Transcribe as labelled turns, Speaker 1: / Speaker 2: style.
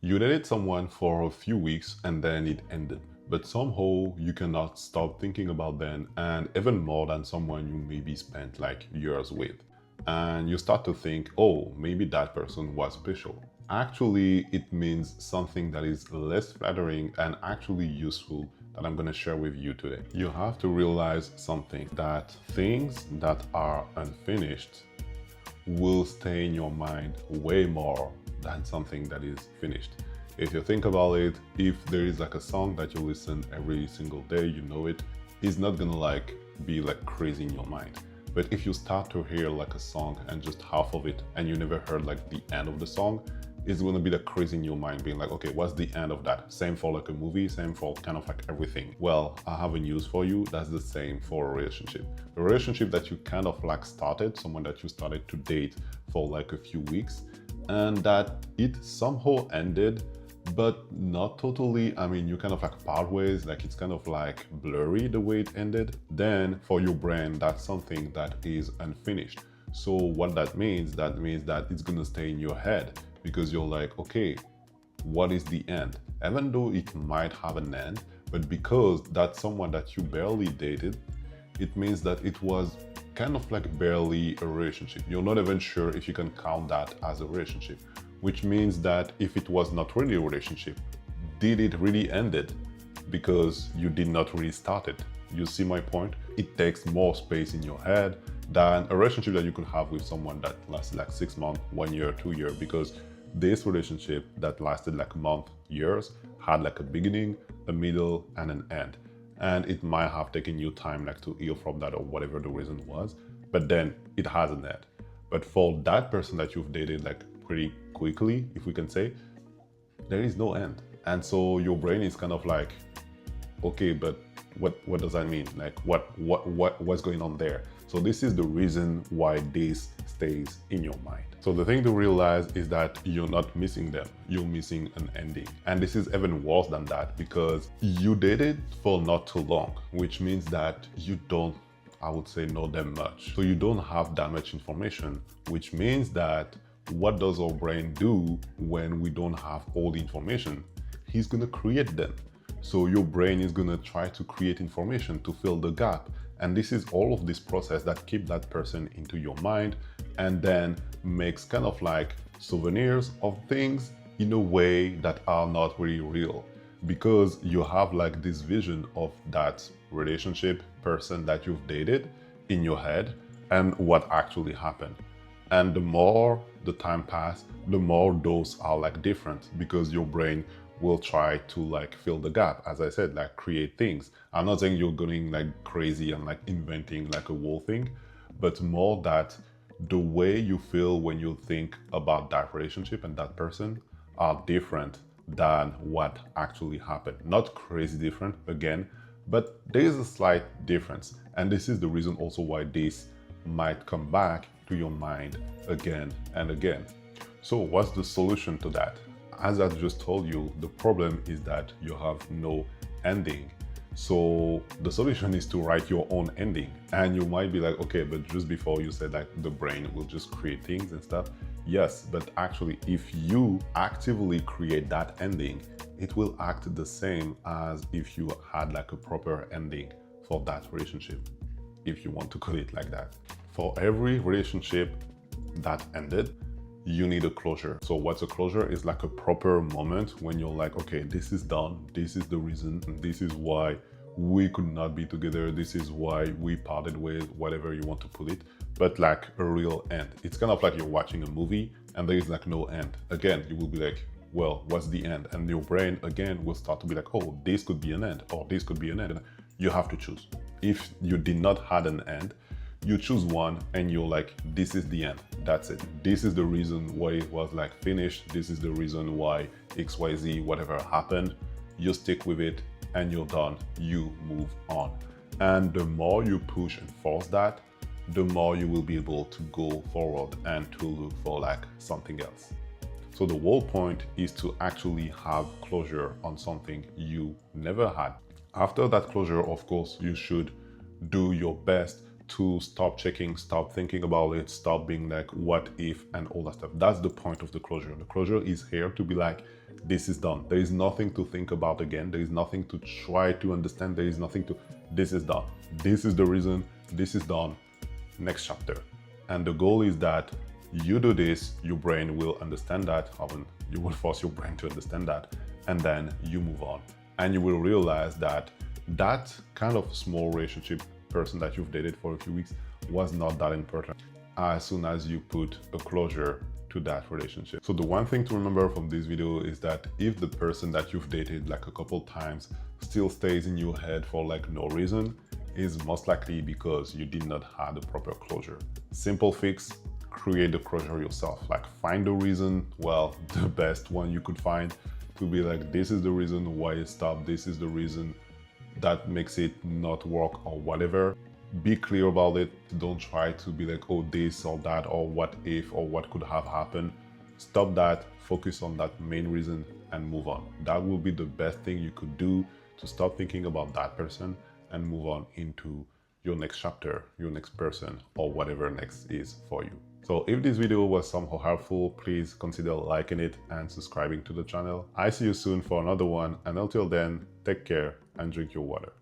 Speaker 1: You dated someone for a few weeks and then it ended. But somehow you cannot stop thinking about them, and even more than someone you maybe spent like years with. And you start to think, oh, maybe that person was special. Actually, it means something that is less flattering and actually useful that I'm going to share with you today. You have to realize something, that things that are unfinished will stay in your mind way more than something that is finished. If you think about it, if there is like a song that you listen every single day, you know it, it's not gonna like be like crazy in your mind. But if you start to hear like a song and just half of it and you never heard like the end of the song, it's gonna be like crazy in your mind, being like, okay, what's the end of that? Same for like a movie, same for kind of like everything. Well, I have a news for you. That's the same for a relationship. A relationship that you kind of like started, someone that you started to date for like a few weeks, and that it somehow ended, but not totally. I mean, you kind of like part ways, like it's kind of like blurry the way it ended. Then for your brain, that's something that is unfinished. So what that means that it's gonna stay in your head, because you're like, okay, what is the end? Even though it might have an end, but because that's someone that you barely dated, it means that it was kind of like barely a relationship. You're not even sure if you can count that as a relationship, which means that if it was not really a relationship, did it really end it? Because you did not really start it. You see my point? It takes more space in your head than a relationship that you could have with someone that lasted like 6 months, 1 year, 2 years, because this relationship that lasted like a month, years, had like a beginning, a middle, and an end. And it might have taken you time like to heal from that or whatever the reason was, but then it has an end. But for that person that you've dated like pretty quickly, if we can say, there is no end. And so your brain is kind of like, okay, but what does that mean? Like what's going on there? So this is the reason why this stays in your mind. So the thing to realize is that you're not missing them, you're missing an ending. And this is even worse than that, because you dated for not too long, which means that you don't, I would say, know them much. So you don't have that much information, which means that what does our brain do when we don't have all the information? He's gonna create them. So your brain is gonna try to create information to fill the gap. And this is all of this process that keep that person into your mind, and then makes kind of like souvenirs of things in a way that are not really real, because you have like this vision of that relationship person that you've dated in your head and what actually happened. And the more the time pass, the more those are like different, because your brain will try to like fill the gap, as I said, like create things. I'm not saying you're going like crazy and like inventing like a whole thing, but more that the way you feel when you think about that relationship and that person are different than what actually happened. Not crazy different again, but there is a slight difference. And this is the reason also why this might come back to your mind again and again. So what's the solution to that? As I just told you, the problem is that you have no ending. So the solution is to write your own ending. And you might be like, okay, but just before you said like the brain will just create things and stuff. Yes, but actually if you actively create that ending, it will act the same as if you had like a proper ending for that relationship, if you want to call it like that. For every relationship that ended, you need a closure. So what's a closure? Is like a proper moment when you're like, okay, this is done. This is the reason. This is why we could not be together. This is why we parted ways, whatever you want to put it, but like a real end. It's kind of like you're watching a movie and there is like no end. Again, you will be like, well, what's the end? And your brain again will start to be like, oh, this could be an end, or this could be an end. You have to choose. If you did not had an end, you choose one and you're like, this is the end. That's it. This is the reason why it was like finished. This is the reason why XYZ, whatever happened. You stick with it and you're done. You move on. And the more you push and force that, the more you will be able to go forward and to look for like something else. So the whole point is to actually have closure on something you never had. After that closure, of course, you should do your best to stop checking, stop thinking about it, stop being like, what if, and all that stuff. That's the point of the closure. The closure is here to be like, this is done. There is nothing to think about again. There is nothing to try to understand. There is nothing to, this is done. This is the reason, this is done. Next chapter. And the goal is that you do this, your brain will understand that. I mean, you will force your brain to understand that, and then you move on. And you will realize that that kind of small relationship person that you've dated for a few weeks was not that important as soon as you put a closure to that relationship. So the one thing to remember from this video is that if the person that you've dated like a couple times still stays in your head for like no reason, is most likely because you did not have the proper closure. Simple fix, create the closure yourself. Like find the reason, well, the best one you could find to be like, this is the reason why it stopped, this is the reason that makes it not work or whatever. Be clear about it. Don't try to be like, oh, this or that, or what if, or what could have happened. Stop that, focus on that main reason and move on. That will be the best thing you could do to stop thinking about that person and move on into your next chapter, your next person, or whatever next is for you. So if this video was somehow helpful, please consider liking it and subscribing to the channel. I see you soon for another one, and until then, take care and drink your water.